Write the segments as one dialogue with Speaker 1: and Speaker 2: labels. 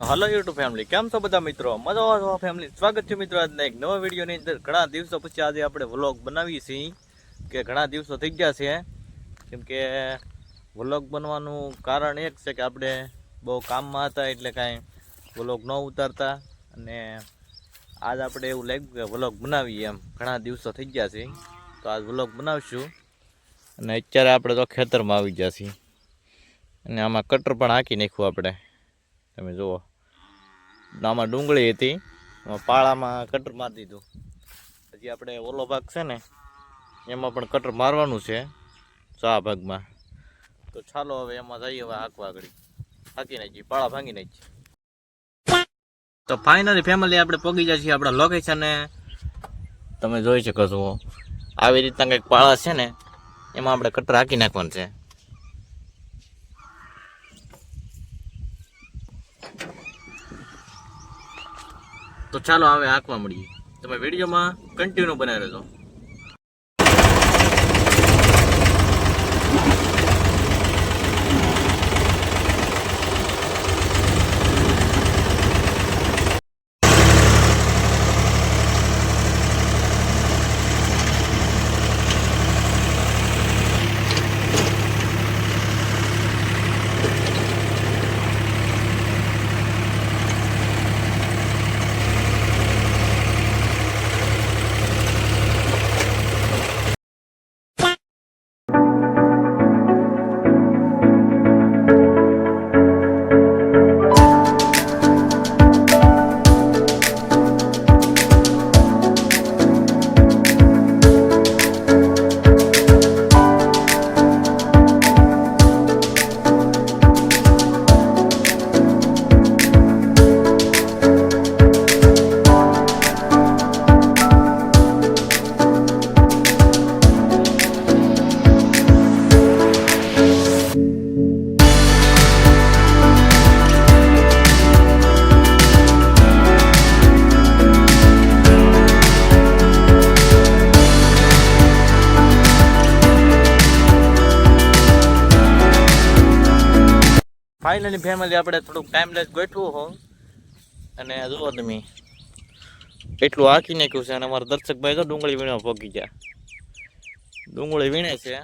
Speaker 1: Hello YouTube family, કેમ છો બધા મિત્રો? મજા ફેમિલી, સ્વાગત છે મિત્રો આજના એક નવા વિડીયોની અંદર. ઘણા દિવસો પછી આજે આપણે વ્લોગ બનાવીએ છીએ કે ઘણા દિવસો થઈ ગયા છે. કેમ કે વ્લોગ બનવાનું કારણ એક છે કે આપણે બહુ કામમાં હતા એટલે કાંઈ વ્લોગ ન ઉતારતા, અને આજ આપણે એવું લાગ્યું કે વ્લોગ બનાવીએ. એમ ઘણા દિવસો થઈ ગયા છે તો આજ વ્લોગ બનાવશું. અને અત્યારે આપણે તો ખેતરમાં આવી ગયા છીએ અને આમાં કટર પણ હાંકી નાખ્યું આપણે. તમે જુઓ, આમાં ડુંગળી હતી, પાળામાં કટર મારી દીધું. હજી આપણે ઓલો ભાગ છે ને એમાં પણ કટર મારવાનું છે, આ ભાગમાં. તો ચાલો હવે એમાં જઈએ, હવે હાંકવા આગળ હાંકી નાખીએ, પાળા ભાંગી નાખીએ. તો ફાઇનલી ફેમિલી આપણે પહોંચી જાય છીએ આપણા લોકેશને. તમે જોઈ શકો છો આવી રીતના કંઈક પાળા છે ને, એમાં આપણે કટર હાંકી નાખવાનું છે. તો ચાલો હવે હાંકવા મળીએ. તમે વિડીયોમાં કન્ટિન્યુ બનાવી રહેજો. ફાઇનલી ફેમિલી આપણે થોડુંક ટાઈમલેસ ગોઠવું હો, અને જુઓ તમે એટલું હાંકી નાખ્યું છે. અને અમારા દર્શકભાઈ તો ડુંગળી વીણવા પહોંચી ગયા, ડુંગળી વીણે છે.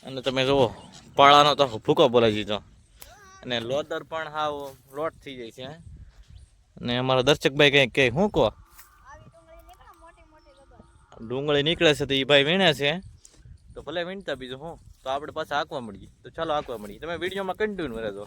Speaker 1: અને તમે જુઓ પાળાનો તો ભૂકો બોલાવી દીધો, અને લોદર પણ હાવ લોટ થઈ જાય છે. અને અમારા દર્શકભાઈ કંઈક કે શું કહો, ડુંગળી નીકળે છે તો એ ભાઈ વીણે છે. તો ભલે વીણતા, બીજું હું. તો આપણે પાછા હાંકવા મળીએ. તો ચાલો હાંકવા મળીએ. તમે વિડીયોમાં કન્ટિન્યુ રહેજો.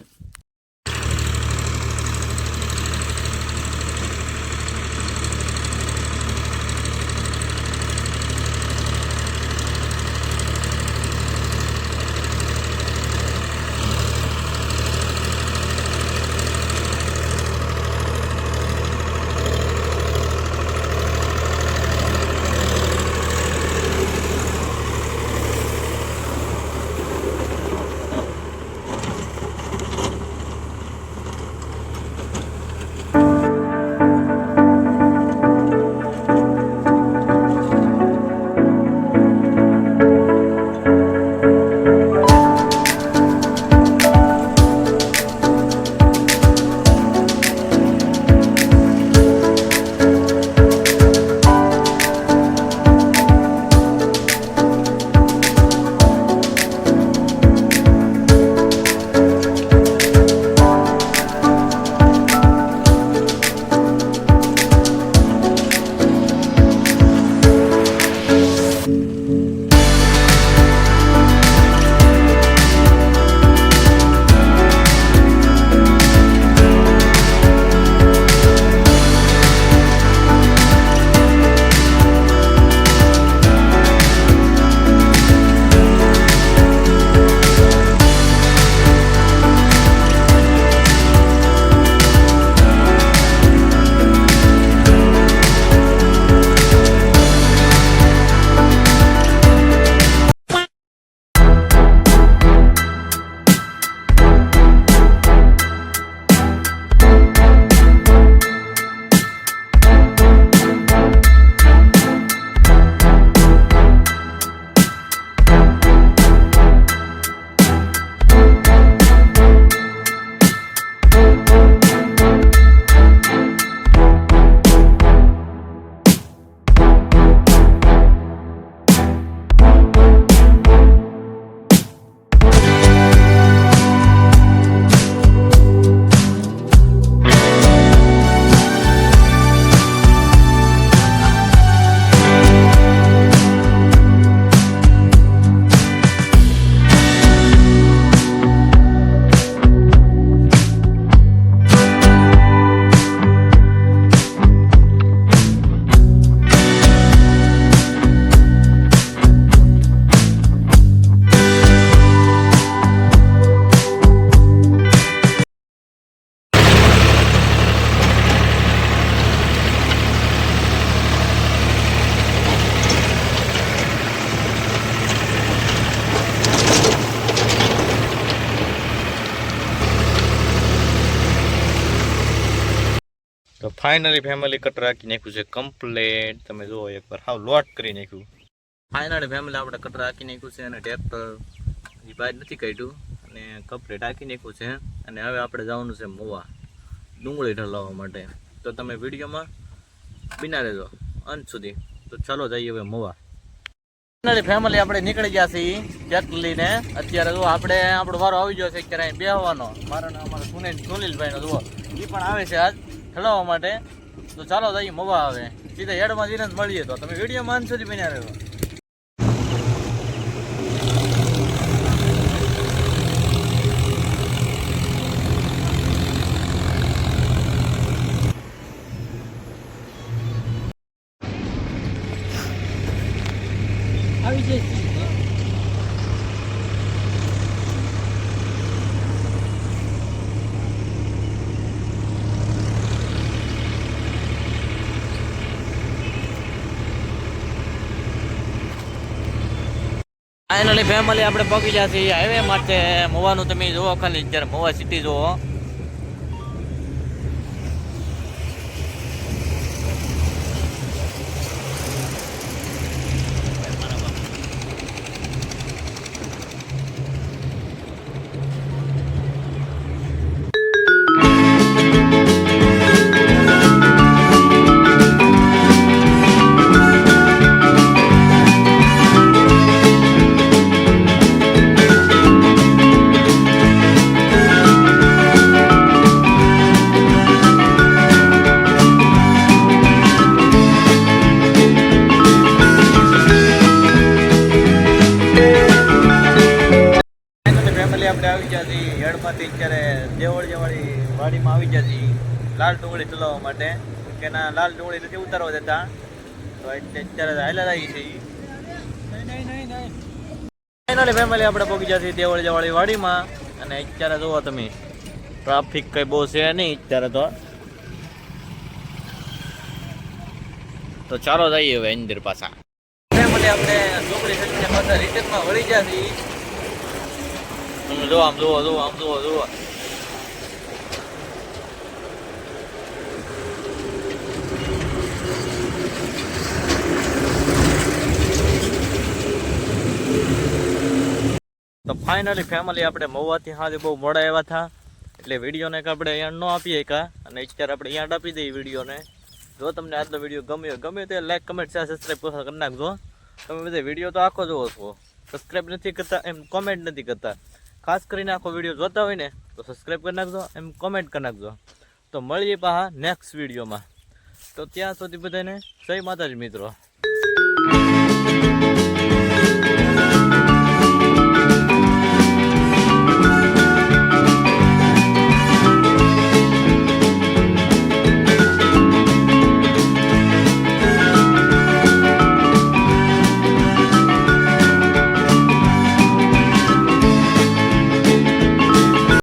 Speaker 1: ફાઇનલી ફેમિલી કટ રાખી નાખ્યું છે કમ્પ્લેટ. તમે જુઓ એકવાર હાવ લોટ કરી નાખ્યું. ફાઇનલી ફેમિલી આપણે કટ રાખી નાખ્યું છે અને ટ્રેક્ટર એ બહાર નથી કાઢ્યું અને કમ્પ્લેટ રાખી નાખ્યું છે. અને હવે આપણે જવાનું છે મોવા ડુંગળી ઢલાવવા માટે. તો તમે વિડીયોમાં બિના રહેજો અંત સુધી. તો ચાલો જઈએ હવે મોવા. ફેમિલી આપણે નીકળી ગયા છીએ ટ્રેક્ટર લઈને. અત્યારે જો આપણે આપણો વારો આવી ગયો છે અત્યારે અહીં બેહવાનો. મારા અમારા સુનિલભાઈનો જુઓ એ પણ આવે છે આજ ઠલાવવા માટે. તો ચાલો જઈએ મોવા. આવે સીધા હેડમાં જઈને મળીએ. તો તમે વિડીયોમાં અંત સુધી બન્યા રહેજો. આવી જઈશ. ફાઇનલી ફેમિલી આપણે પહોંચી ગયા છીએ હાઈવે માટે મોવાનું. તમે જુઓ ખાલી અત્યારે મોવા સિટી જુઓ. આપણે આવી ગયા છીએ હેડમાંથી અત્યારે દેવળિયાવાળી વાડીમાં આવી ગયા છીએ લાલ ડુંગળી ચલાવવા માટે. કે ના લાલ ડુંગળી નથી ઉતારવા દેતા. તો અત્યારે હાલ્યા આવી છીએ. ફાઇનલી ફેમિલી આપણે પહોંચી ગયા છીએ દેવળિયાવાળી વાડીમાં. અને અત્યારે જુઓ તમે ટ્રાફિક કઈ બહુ છે નહીં અત્યારે તો ચાલો જઈએ હવે અંદર પાછા. ફેમિલી આપણે ડુંગળી સચ્ચા પાછા રિટર્નમાં વળી ગયા છીએ. જો આમ જુઓ આમ જુઓ. તો ફાઇનલી ફેમિલી આપણે મહુવાથી હાજે બહુ મોડા આવ્યા હતા એટલે વિડીયોને આપણે અહીંયા ન આપીએ કા. અને અત્યારે આપણે અહીંયા આપી દઈએ વિડીયોને. જો તમને આજનો વિડીયો ગમે તો લાઈક કમેન્ટ શેર સબસ્ક્રાઈબ કરી નાખજો. તમે બધા વિડીયો તો આખો જોવો છો, સબસ્ક્રાઈબ નથી કરતા એમ કોમેન્ટ નથી કરતા. ખાસ કરીને આખો વિડીયો જોતા હોય ને તો સબસ્ક્રાઈબ કરી નાખજો, એમ કોમેન્ટ કરી નાખજો. તો મળીએ પાછા નેક્સ્ટ વિડીયોમાં. તો ત્યાં સુધી બધાને જય માતાજી મિત્રો.